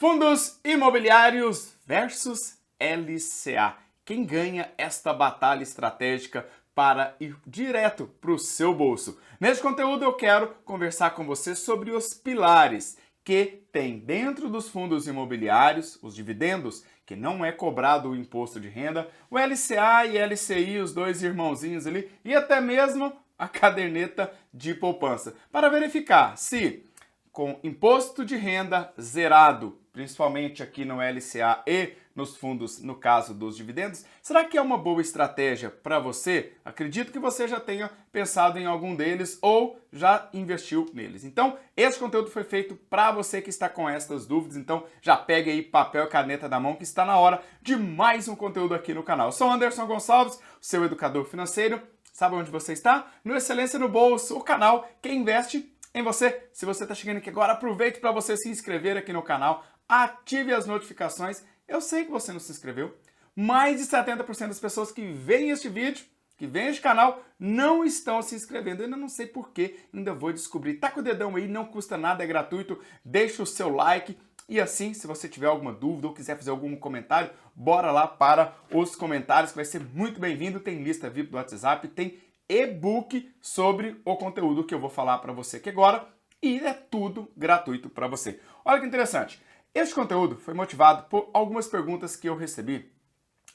Fundos imobiliários versus LCA. Quem ganha esta batalha estratégica para ir direto para o seu bolso? Neste conteúdo eu quero conversar com você sobre os pilares que tem dentro dos fundos imobiliários, os dividendos, que não é cobrado o imposto de renda, o LCA e LCI, os dois irmãozinhos ali, e até mesmo a caderneta de poupança, para verificar se com imposto de renda zerado, principalmente aqui no LCA e nos fundos, no caso dos dividendos, será que é uma boa estratégia para você? Acredito que você já tenha pensado em algum deles ou já investiu neles. Então, esse conteúdo foi feito para você que está com essas dúvidas, então já pegue aí papel e caneta na mão que está na hora de mais um conteúdo aqui no canal. Eu sou Anderson Gonçalves, seu educador financeiro. Sabe onde você está? No Excelência no Bolso, o canal que investe em você. Se você está chegando aqui agora, aproveite para você se inscrever aqui no canal, ative as notificações. Eu sei que você não se inscreveu. Mais de 70% das pessoas que veem este vídeo, que veem este canal, não estão se inscrevendo. Eu ainda não sei porquê, ainda vou descobrir. Taca o dedão aí, não custa nada, é gratuito. Deixa o seu like. E assim, se você tiver alguma dúvida ou quiser fazer algum comentário, bora lá para os comentários, que vai ser muito bem-vindo. Tem lista VIP do WhatsApp, tem e-book sobre o conteúdo que eu vou falar para você aqui agora, e é tudo gratuito para você. Olha que interessante, este conteúdo foi motivado por algumas perguntas que eu recebi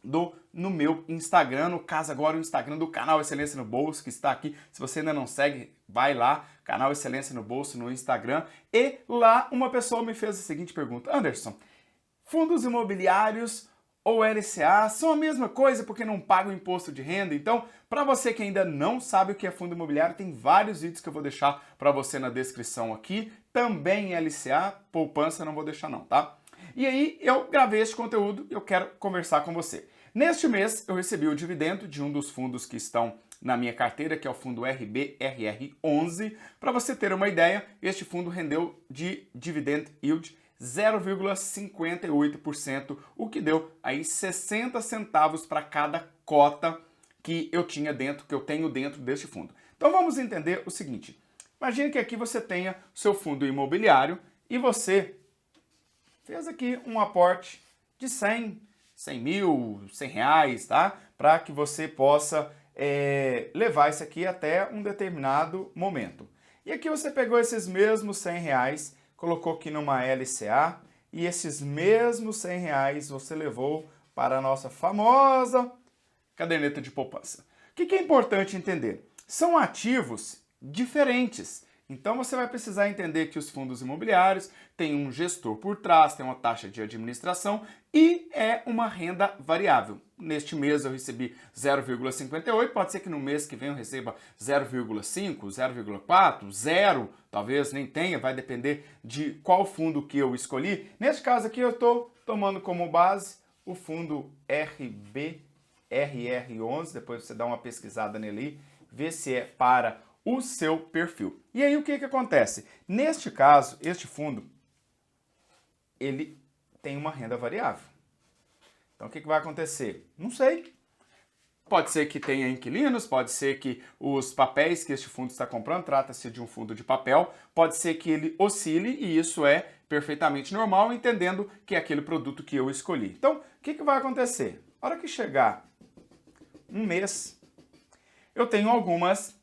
no meu Instagram, no caso agora o Instagram do canal Excelência no Bolso, que está aqui. Se você ainda não segue, vai lá, canal Excelência no Bolso no Instagram, e lá uma pessoa me fez a seguinte pergunta: Anderson, fundos imobiliários ou LCA são a mesma coisa porque não pagam imposto de renda? Então, para você que ainda não sabe o que é fundo imobiliário, tem vários vídeos que eu vou deixar para você na descrição aqui. Também LCA, poupança não vou deixar não, tá? E aí eu gravei este conteúdo e eu quero conversar com você. Neste mês eu recebi o dividendo de um dos fundos que estão na minha carteira, que é o fundo RBRR11. Para você ter uma ideia, este fundo rendeu de dividend yield 0,58%, o que deu aí 60 centavos para cada cota que eu tinha dentro, que eu tenho dentro deste fundo. Então vamos entender o seguinte: imagine que aqui você tenha o seu fundo imobiliário e você fez aqui um aporte de 100 mil, 100 reais, tá? Para que você possa levar isso aqui até um determinado momento. E aqui você pegou esses mesmos 100 reais, colocou aqui numa LCA, e esses mesmos 100 reais você levou para a nossa famosa caderneta de poupança. O que é importante entender? São ativos diferentes. Então você vai precisar entender que os fundos imobiliários têm um gestor por trás, tem uma taxa de administração e é uma renda variável. Neste mês eu recebi 0,58, pode ser que no mês que vem eu receba 0,5, 0,4, 0, talvez nem tenha, vai depender de qual fundo que eu escolhi. Neste caso aqui eu estou tomando como base o fundo RBRR11, depois você dá uma pesquisada nele, vê se é para o seu perfil. E aí o que acontece? Neste caso, este fundo, ele tem uma renda variável. Então o que vai acontecer? Não sei. Pode ser que tenha inquilinos, pode ser que os papéis que este fundo está comprando, trata-se de um fundo de papel, pode ser que ele oscile e isso é perfeitamente normal, entendendo que é aquele produto que eu escolhi. Então, o que vai acontecer? Na hora que chegar um mês, eu tenho algumas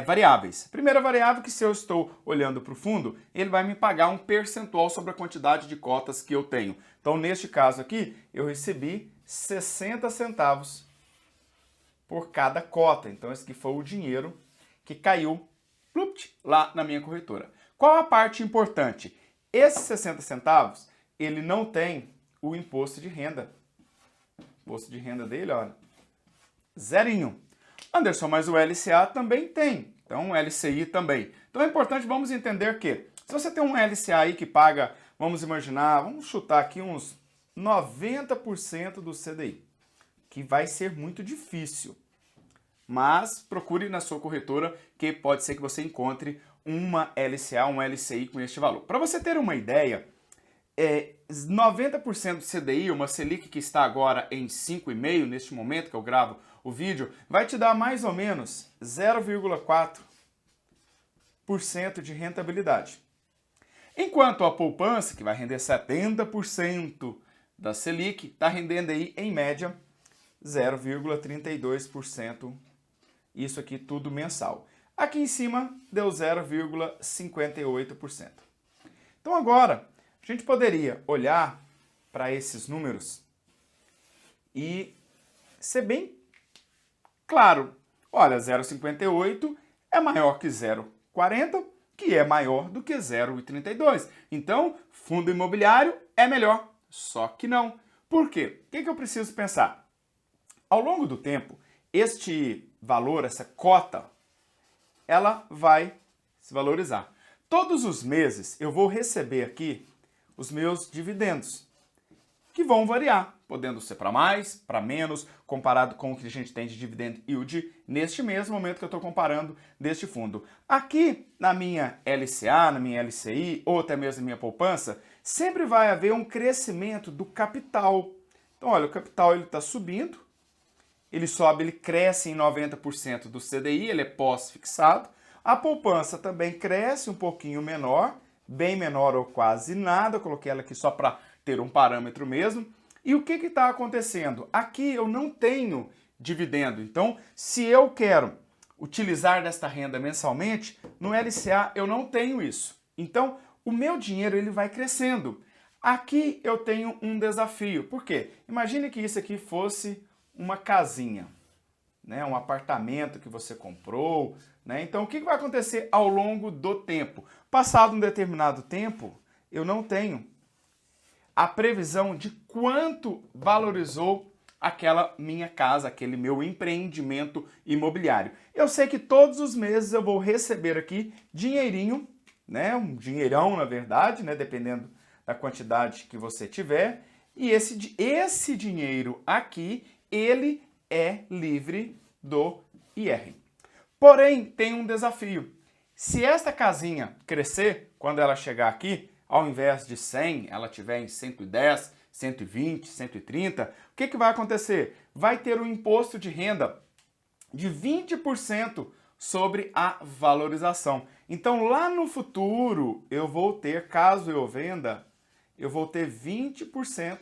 variáveis. Primeira variável que, se eu estou olhando para o fundo, ele vai me pagar um percentual sobre a quantidade de cotas que eu tenho. Então, neste caso aqui, eu recebi 60 centavos por cada cota. Então, esse aqui foi o dinheiro que caiu lá na minha corretora. Qual a parte importante? Esses 60 centavos, ele não tem o imposto de renda. O imposto de renda dele, olha, zerinho. Anderson, mas o LCA também tem, então o LCI também. Então é importante, vamos entender que se você tem um LCA aí que paga, vamos imaginar, vamos chutar aqui uns 90% do CDI, que vai ser muito difícil, mas procure na sua corretora que pode ser que você encontre uma LCA, um LCI com este valor. Para você ter uma ideia, 90% do CDI, uma Selic que está agora em 5,5 neste momento que eu gravo o vídeo, vai te dar mais ou menos 0,4% de rentabilidade. Enquanto a poupança, que vai render 70% da Selic, está rendendo aí, em média, 0,32%. Isso aqui tudo mensal. Aqui em cima deu 0,58%. Então agora, a gente poderia olhar para esses números e ser bem claro. Olha, 0,58 é maior que 0,40, que é maior do que 0,32. Então, fundo imobiliário é melhor. Só que não. Por quê? O que eu preciso pensar? Ao longo do tempo, este valor, essa cota, ela vai se valorizar. Todos os meses eu vou receber aqui os meus dividendos, que vão variar, podendo ser para mais, para menos, comparado com o que a gente tem de dividend yield neste mesmo momento que eu estou comparando deste fundo. Aqui na minha LCA, na minha LCI, ou até mesmo na minha poupança, sempre vai haver um crescimento do capital. Então, olha, o capital está subindo, ele sobe, ele cresce em 90% do CDI, ele é pós-fixado. A poupança também cresce um pouquinho menor, bem menor ou quase nada, eu coloquei ela aqui só para ter um parâmetro mesmo. E o que está acontecendo? Aqui eu não tenho dividendo, então se eu quero utilizar desta renda mensalmente, no LCA eu não tenho isso. Então o meu dinheiro ele vai crescendo. Aqui eu tenho um desafio, por quê? Imagine que isso aqui fosse uma casinha, né? Um apartamento que você comprou, né? Então o que vai acontecer ao longo do tempo? Passado um determinado tempo, eu não tenho a previsão de quanto valorizou aquela minha casa, aquele meu empreendimento imobiliário. Eu sei que todos os meses eu vou receber aqui dinheirinho, né? Um dinheirão, na verdade, né? Dependendo da quantidade que você tiver. E esse dinheiro aqui, ele é livre do IR. Porém, tem um desafio. Se esta casinha crescer, quando ela chegar aqui, ao invés de 100, ela tiver em 110, 120, 130, o que vai acontecer? Vai ter um imposto de renda de 20% sobre a valorização. Então, lá no futuro, eu vou ter, caso eu venda, eu vou ter 20%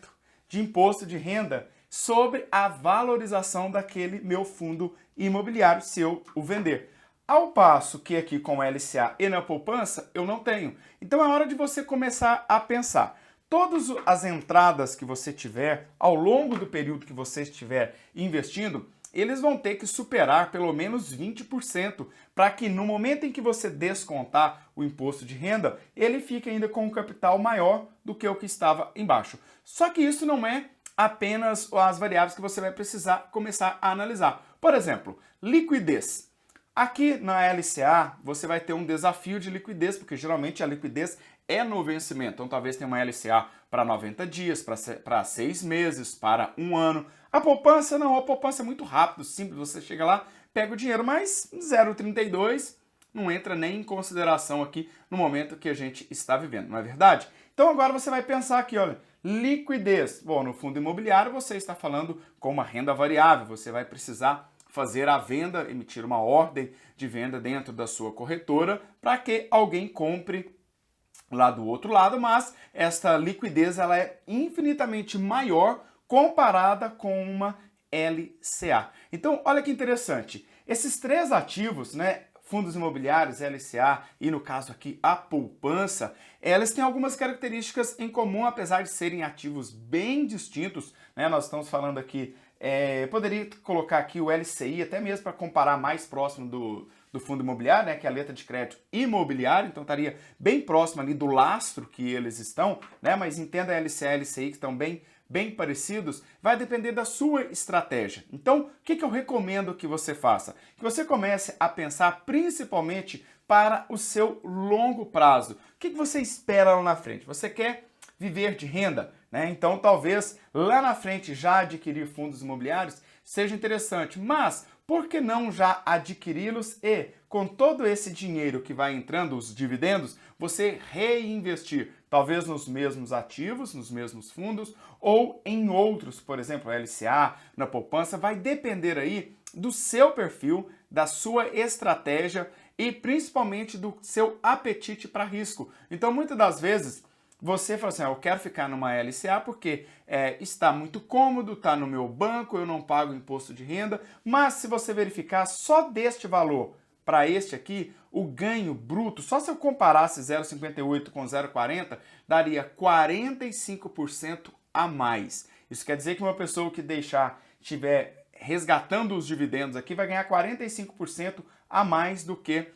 de imposto de renda sobre a valorização daquele meu fundo imobiliário, se eu o vender. Ao passo que aqui com a LCA e na poupança, eu não tenho. Então é hora de você começar a pensar. Todas as entradas que você tiver ao longo do período que você estiver investindo, eles vão ter que superar pelo menos 20%, para que no momento em que você descontar o imposto de renda, ele fique ainda com um capital maior do que o que estava embaixo. Só que isso não é apenas as variáveis que você vai precisar começar a analisar. Por exemplo, liquidez. Aqui na LCA você vai ter um desafio de liquidez, porque geralmente a liquidez é no vencimento. Então talvez tenha uma LCA para 90 dias, para 6 meses, para 1 ano. A poupança não, a poupança é muito rápido, simples, você chega lá, pega o dinheiro, mas 0,32 não entra nem em consideração aqui no momento que a gente está vivendo, não é verdade? Então agora você vai pensar aqui, olha, liquidez. Bom, no fundo imobiliário você está falando com uma renda variável, você vai precisar fazer a venda, emitir uma ordem de venda dentro da sua corretora para que alguém compre lá do outro lado, mas esta liquidez ela é infinitamente maior comparada com uma LCA. Então, olha que interessante, esses três ativos, né, fundos imobiliários, LCA e no caso aqui a poupança, elas têm algumas características em comum, apesar de serem ativos bem distintos, né, nós estamos falando aqui poderia colocar aqui o LCI, até mesmo para comparar mais próximo do fundo imobiliário, né, que é a letra de crédito imobiliário, então estaria bem próximo ali do lastro que eles estão, né, mas entenda a LCA e a LCI que estão bem parecidos, vai depender da sua estratégia. Então, o que eu recomendo que você faça? Que você comece a pensar principalmente para o seu longo prazo. O que você espera lá na frente? Você quer viver de renda, né? Então talvez lá na frente já adquirir fundos imobiliários seja interessante, mas por que não já adquiri-los e com todo esse dinheiro que vai entrando, os dividendos, você reinvestir, talvez nos mesmos ativos, nos mesmos fundos ou em outros, por exemplo, LCA, na poupança, vai depender aí do seu perfil, da sua estratégia e principalmente do seu apetite para risco. Então, muitas das vezes, você fala assim, eu quero ficar numa LCA porque está muito cômodo, está no meu banco, eu não pago imposto de renda, mas se você verificar só deste valor para este aqui, o ganho bruto, só se eu comparasse 0,58 com 0,40, daria 45% a mais. Isso quer dizer que uma pessoa que estiver resgatando os dividendos aqui vai ganhar 45% a mais do que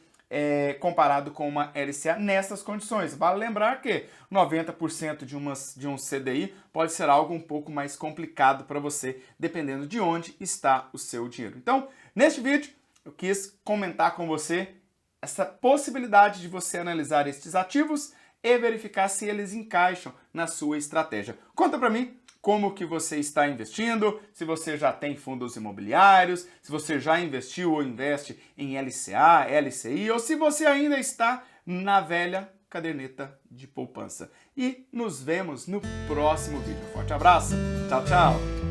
comparado com uma LCA nessas condições. Vale lembrar que 90% de um CDI pode ser algo um pouco mais complicado para você, dependendo de onde está o seu dinheiro. Então, neste vídeo, eu quis comentar com você essa possibilidade de você analisar estes ativos e verificar se eles encaixam na sua estratégia. Conta para mim como que você está investindo, se você já tem fundos imobiliários, se você já investiu ou investe em LCA, LCI, ou se você ainda está na velha caderneta de poupança. E nos vemos no próximo vídeo. Forte abraço, tchau, tchau!